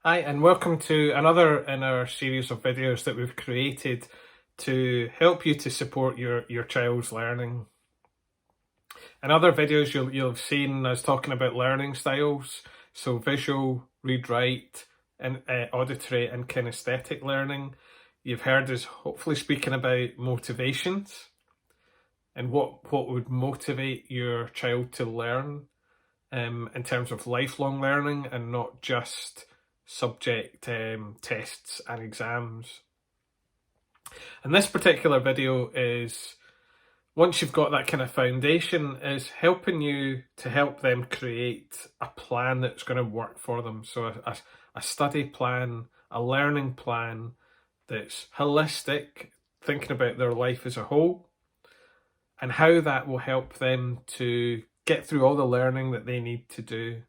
Hi, and welcome to another in our series of videos that we've created to help you to support your child's learning. In other videos, you'll have seen us talking about learning styles, so visual, read, write, and auditory and kinesthetic learning. You've heard us hopefully speaking about motivations and what would motivate your child to learn in terms of lifelong learning and not just subject tests and exams. And this particular video is, once you've got that kind of foundation, is helping you to help them create a plan that's going to work for them. So a study plan, a learning plan that's holistic, thinking about their life as a whole, and how that will help them to get through all the learning that they need to do.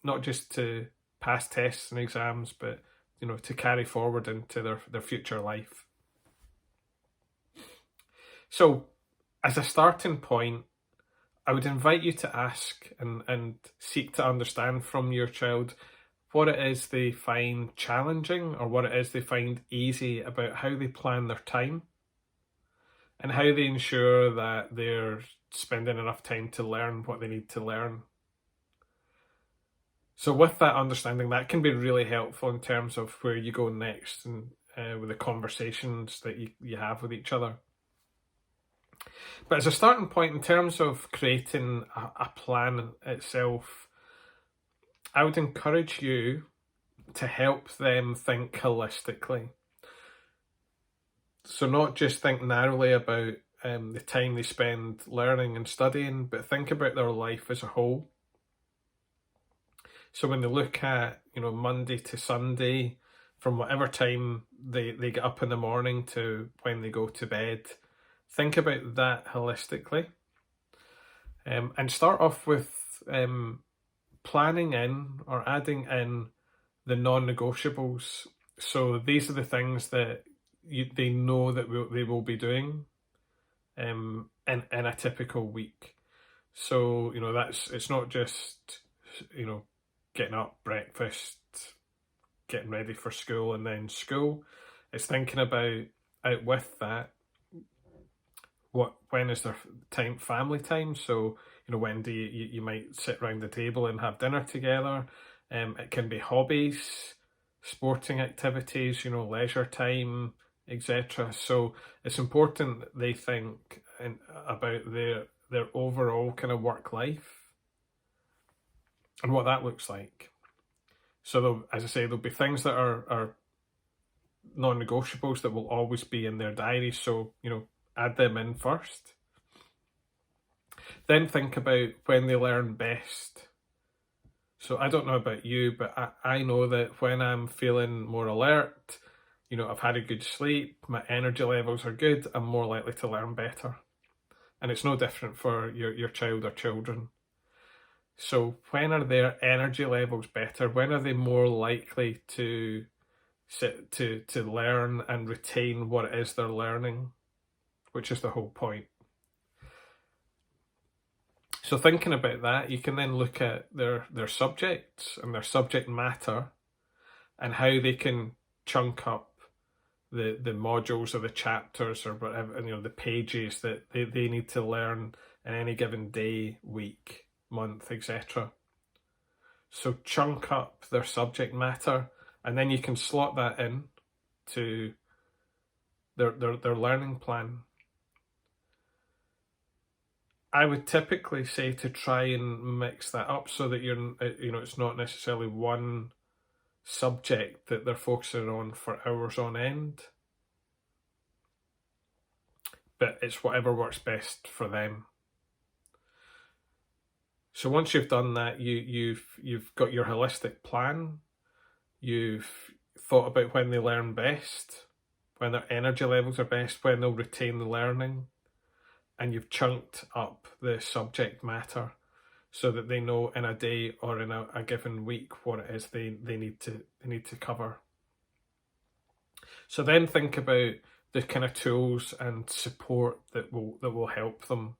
Not just to pass tests and exams, but to carry forward into their future life. So, as a starting point, I would invite you to ask and seek to understand from your child what it is they find challenging or what it is they find easy about how they plan their time and how they ensure that they're spending enough time to learn what they need to learn. So with that understanding, that can be really helpful in terms of where you go next and with the conversations that you have with each other. But as a starting point, in terms of creating a plan itself, I would encourage you to help them think holistically. So not just think narrowly about the time they spend learning and studying, but think about their life as a whole. So when they look at, Monday to Sunday, from whatever time they get up in the morning to when they go to bed, think about that holistically. And start off with planning in or adding in the non-negotiables. So these are the things that they know that they will be doing in a typical week. So, it's not just, getting up, breakfast, getting ready for school, and then school. It's thinking about, out with that, when is their time, family time? So, when do you might sit around the table and have dinner together. It can be hobbies, sporting activities, leisure time, etc. So it's important that they think about their overall kind of work life and what that looks like. So as I say, there'll be things that are non-negotiables that will always be in their diary. So, add them in first. Then think about when they learn best. So I don't know about you, but I know that when I'm feeling more alert, I've had a good sleep, my energy levels are good, I'm more likely to learn better. And it's no different for your child or children. So when are their energy levels better? When are they more likely to learn and retain what it is they're learning, which is the whole point. So thinking about that, you can then look at their subjects and their subject matter and how they can chunk up the modules or the chapters or whatever, the pages that they need to learn in any given day, week, month, etc. So chunk up their subject matter, and then you can slot that in to their learning plan. I would typically say to try and mix that up so that it's not necessarily one subject that they're focusing on for hours on end, but it's whatever works best for them. So once you've done that, you've got your holistic plan. You've thought about when they learn best, when their energy levels are best, when they'll retain the learning, and you've chunked up the subject matter so that they know in a day or in a given week what it is they need to cover. So then think about the kind of tools and support that will help them.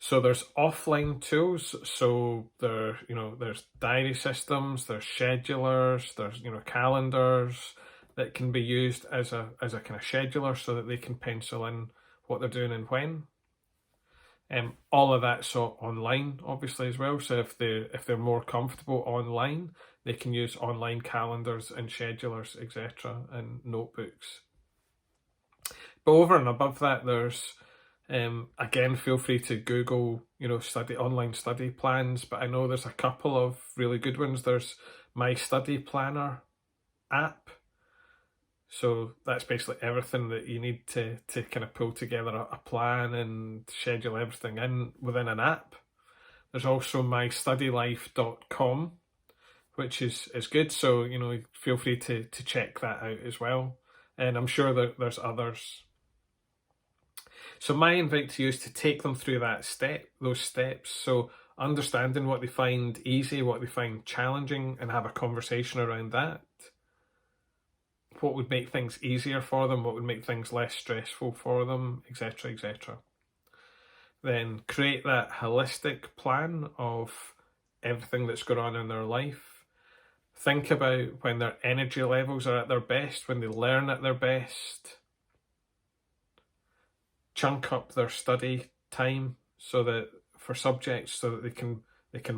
So there's offline tools. So there's diary systems, there's schedulers, there's calendars that can be used as a kind of scheduler so that they can pencil in what they're doing and when. All of that's online, obviously, as well. So if they're more comfortable online, they can use online calendars and schedulers, etc., and notebooks. But over and above that, there's again, feel free to Google, online study plans. But I know there's a couple of really good ones. There's My Study Planner app. So that's basically everything that you need to kind of pull together a plan and schedule everything in within an app. There's also mystudylife.com, which is good. So, feel free to check that out as well. And I'm sure that there's others. So my invite to you is to take them through those steps. So understanding what they find easy, what they find challenging, and have a conversation around that. What would make things easier for them, what would make things less stressful for them, etc., etc. Then create that holistic plan of everything that's going on in their life. Think about when their energy levels are at their best, when they learn at their best. Chunk up their study time for subjects so that they can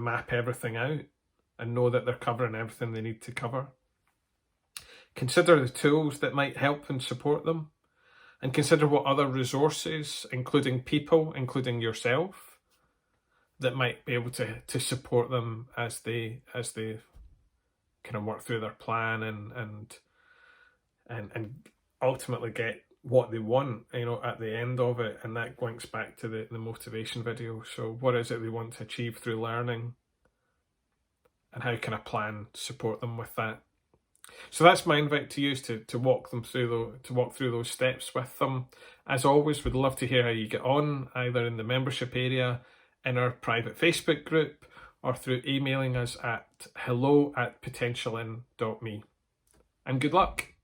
map everything out and know that they're covering everything they need to cover. Consider the tools that might help and support them, and consider what other resources, including people, including yourself, that might be able to support them as they kind of work through their plan and ultimately get what they want, at the end of it. And that links back to the motivation video. So what is it they want to achieve through learning, and how can a plan support them with that? So that's my invite to you, is to walk through those steps with them. As always, we'd love to hear how you get on, either in the membership area, in our private Facebook group, or through emailing us at hello@potentialin.me. And good luck.